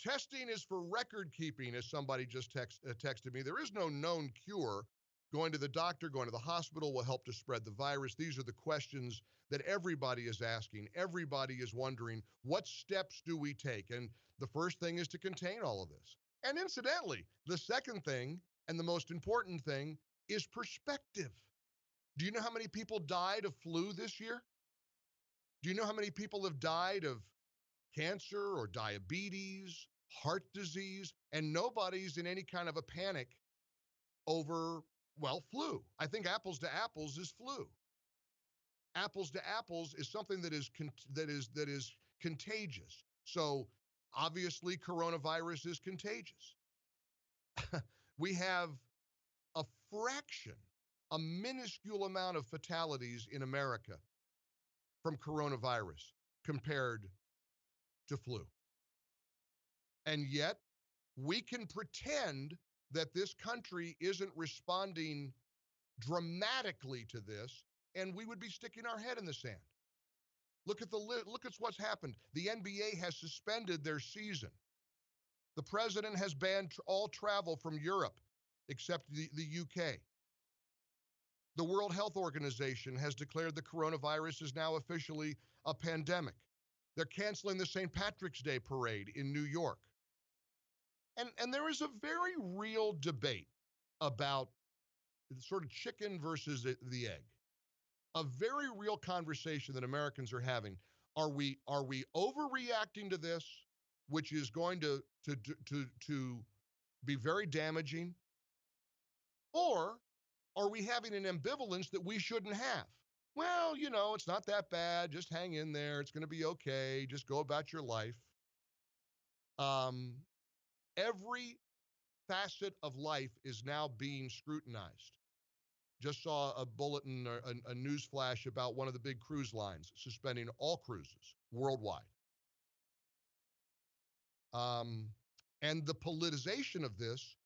Testing is for record keeping, as somebody just texted me. There is no known cure. Going to the doctor, going to the hospital will help to spread the virus. These are the questions that everybody is asking. Everybody is wondering, what steps do we take? And the first thing is to contain all of this. And incidentally, the second thing, and the most important thing, is perspective. Do you know how many people died of flu this year? Do you know how many people have died of cancer or diabetes, heart disease? And nobody's in any kind of a panic over, well, flu. I think apples to apples is flu. Apples to apples is something that is contagious. So obviously coronavirus is contagious. We have a fraction, a minuscule amount of fatalities in America from coronavirus compared to flu. And yet we can pretend that this country isn't responding dramatically to this, and we would be sticking our head in the sand. Look at what's happened. The NBA has suspended their season. The president has banned all travel from Europe, except the UK. The World Health Organization has declared the coronavirus is now officially a pandemic. They're canceling the St. Patrick's Day parade in New York. And there is a very real debate about sort of chicken versus the egg. A very real conversation that Americans are having. Are we overreacting to this, which is going to be very damaging? Or are we having an ambivalence that we shouldn't have? Well, it's not that bad. Just hang in there. It's going to be okay. Just go about your life. Every facet of life is now being scrutinized. Just saw a bulletin, a news flash about one of the big cruise lines suspending all cruises worldwide. And the politicization of this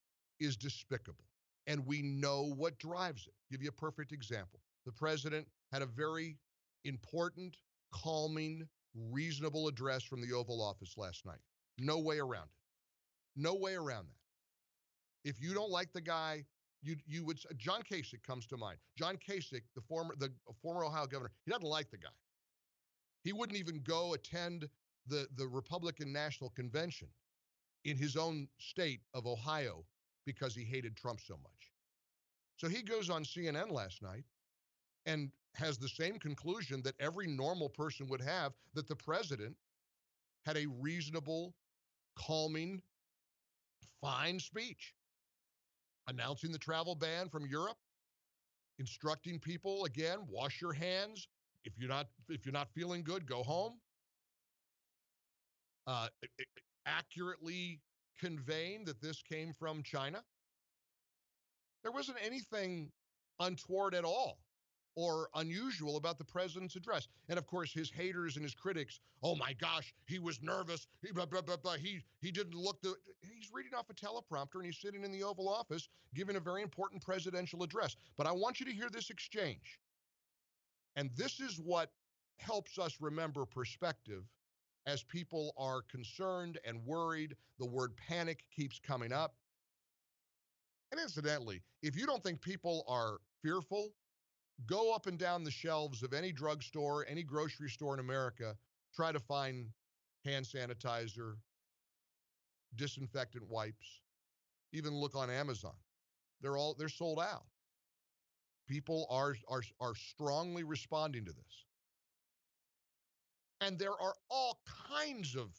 is despicable. And we know what drives it. Give you a perfect example. The president had a very important, calming, reasonable address from the Oval Office last night. No way around it. No way around that. If you don't like the guy, you would. John Kasich comes to mind. John Kasich, the former Ohio governor, he doesn't like the guy. He wouldn't even go attend the Republican National Convention in his own state of Ohio because he hated Trump so much. So he goes on CNN last night and has the same conclusion that every normal person would have, that the president had a reasonable, calming, fine speech, announcing the travel ban from Europe, instructing people again, wash your hands. If you're not feeling good, go home. Accurately conveying that this came from China. There wasn't anything untoward at all or unusual about the president's address. And of course, his haters and his critics, oh my gosh, he was nervous. He didn't look he's reading off a teleprompter and he's sitting in the Oval Office giving a very important presidential address. But I want you to hear this exchange. And this is what helps us remember perspective as people are concerned and worried. The word panic keeps coming up. And incidentally, if you don't think people are fearful, go up and down the shelves of any drugstore, any grocery store in America, try to find hand sanitizer, disinfectant wipes, even look on Amazon. They're sold out. People are strongly responding to this. And there are all kinds of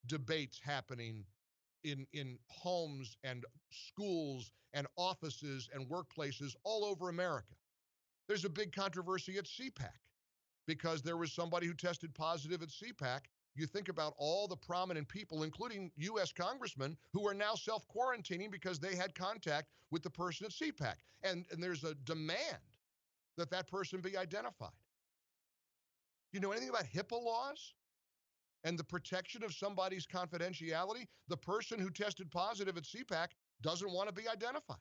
debates happening in homes and schools and offices and workplaces all over America. There's a big controversy at CPAC because there was somebody who tested positive at CPAC. You think about all the prominent people, including U.S. congressmen, who are now self-quarantining because they had contact with the person at CPAC. And there's a demand that that person be identified. You know anything about HIPAA laws and the protection of somebody's confidentiality? The person who tested positive at CPAC doesn't want to be identified.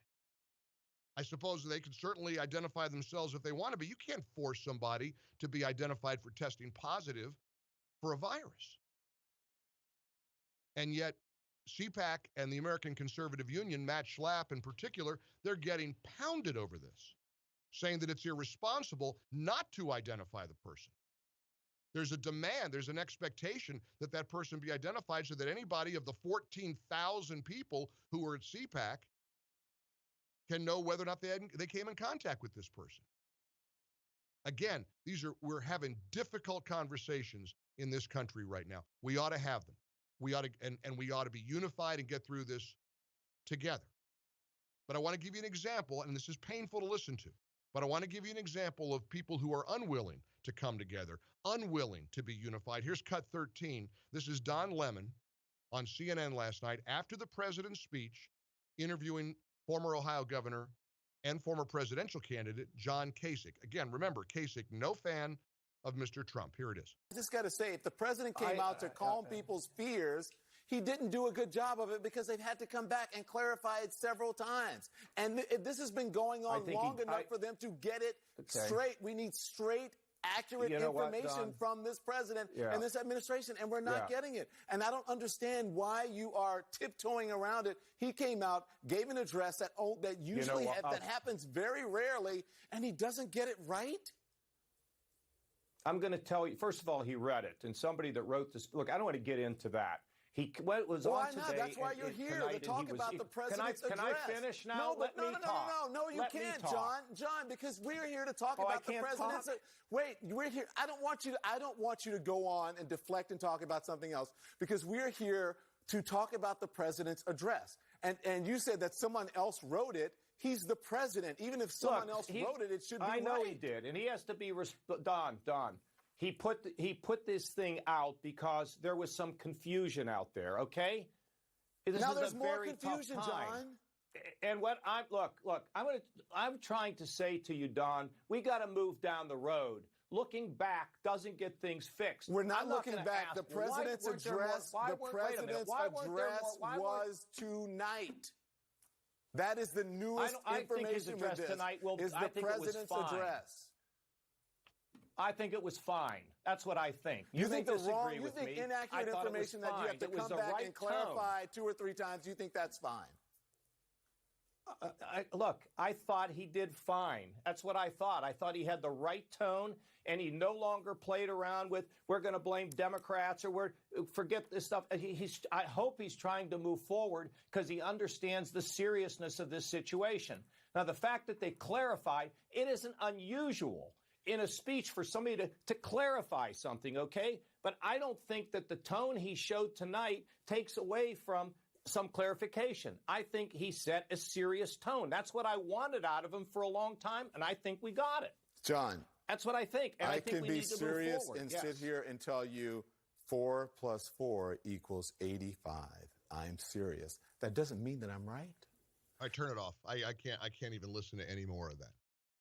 I suppose they can certainly identify themselves if they want to, but you can't force somebody to be identified for testing positive for a virus. And yet, CPAC and the American Conservative Union, Matt Schlapp in particular, they're getting pounded over this, saying that it's irresponsible not to identify the person. There's a demand, there's an expectation that that person be identified so that anybody of the 14,000 people who were at CPAC can know whether or not they came in contact with this person. Again, we're having difficult conversations in this country right now. We ought to have them. We ought to, and we ought to be unified and get through this together. But I want to give you an example, and this is painful to listen to, but I want to give you an example of people who are unwilling to come together, unwilling to be unified. Here's cut 13. This is Don Lemon on CNN last night after the president's speech, interviewing former Ohio governor and former presidential candidate John Kasich. Again, remember, Kasich, no fan of Mr. Trump. Here it is. I just got to say, if the president came out to calm people's fears, he didn't do a good job of it because they've had to come back and clarify it several times. And this has been going on long enough for them to get it straight. We need straight, accurate information from this president and this administration, and we're not getting it. And I don't understand why you are tiptoeing around it. He came out, gave an address that usually that happens very rarely, and he doesn't get it right. I'm going to tell you, first of all, he read it. And somebody that wrote this, look, I don't want to get into that. Was why on not? today. That's why you're here, to talk about the president's address. Can I finish now? No, Let me talk. No, you can't, John, because we're here to talk about the president's. Wait, we're here. I don't want you to go on and deflect and talk about something else, because we're here to talk about the president's address. And you said that someone else wrote it. He's the president. Even if someone else wrote it, it should be right. I know he did, and he has to be Don. He put this thing out because there was some confusion out there. Okay. Now there's more confusion, John. And what I'm trying to say to you, Don, we got to move down the road. Looking back doesn't get things fixed. We're not looking back. The president's address was tonight. That is the newest information. I think his address tonight is the president's address. I think it was fine. That's what I think. You think disagree you with think me. inaccurate information that you have to come back and clarify 2 or 3 times, you think that's fine? Look, I thought he did fine. That's what I thought. I thought he had the right tone, and he no longer played around with, we're going to blame Democrats, or forget this stuff. I hope he's trying to move forward because he understands the seriousness of this situation. Now, the fact that they clarified, it isn't unusual in a speech for somebody to clarify something, okay? But I don't think that the tone he showed tonight takes away from some clarification. I think he set a serious tone. That's what I wanted out of him for a long time, and I think we got it. John. That's what I think. And I think we need to move forward. I can be serious and sit here and tell you 4 + 4 = 85. I'm serious. That doesn't mean that I'm right. I turn it off. I can't even listen to any more of that.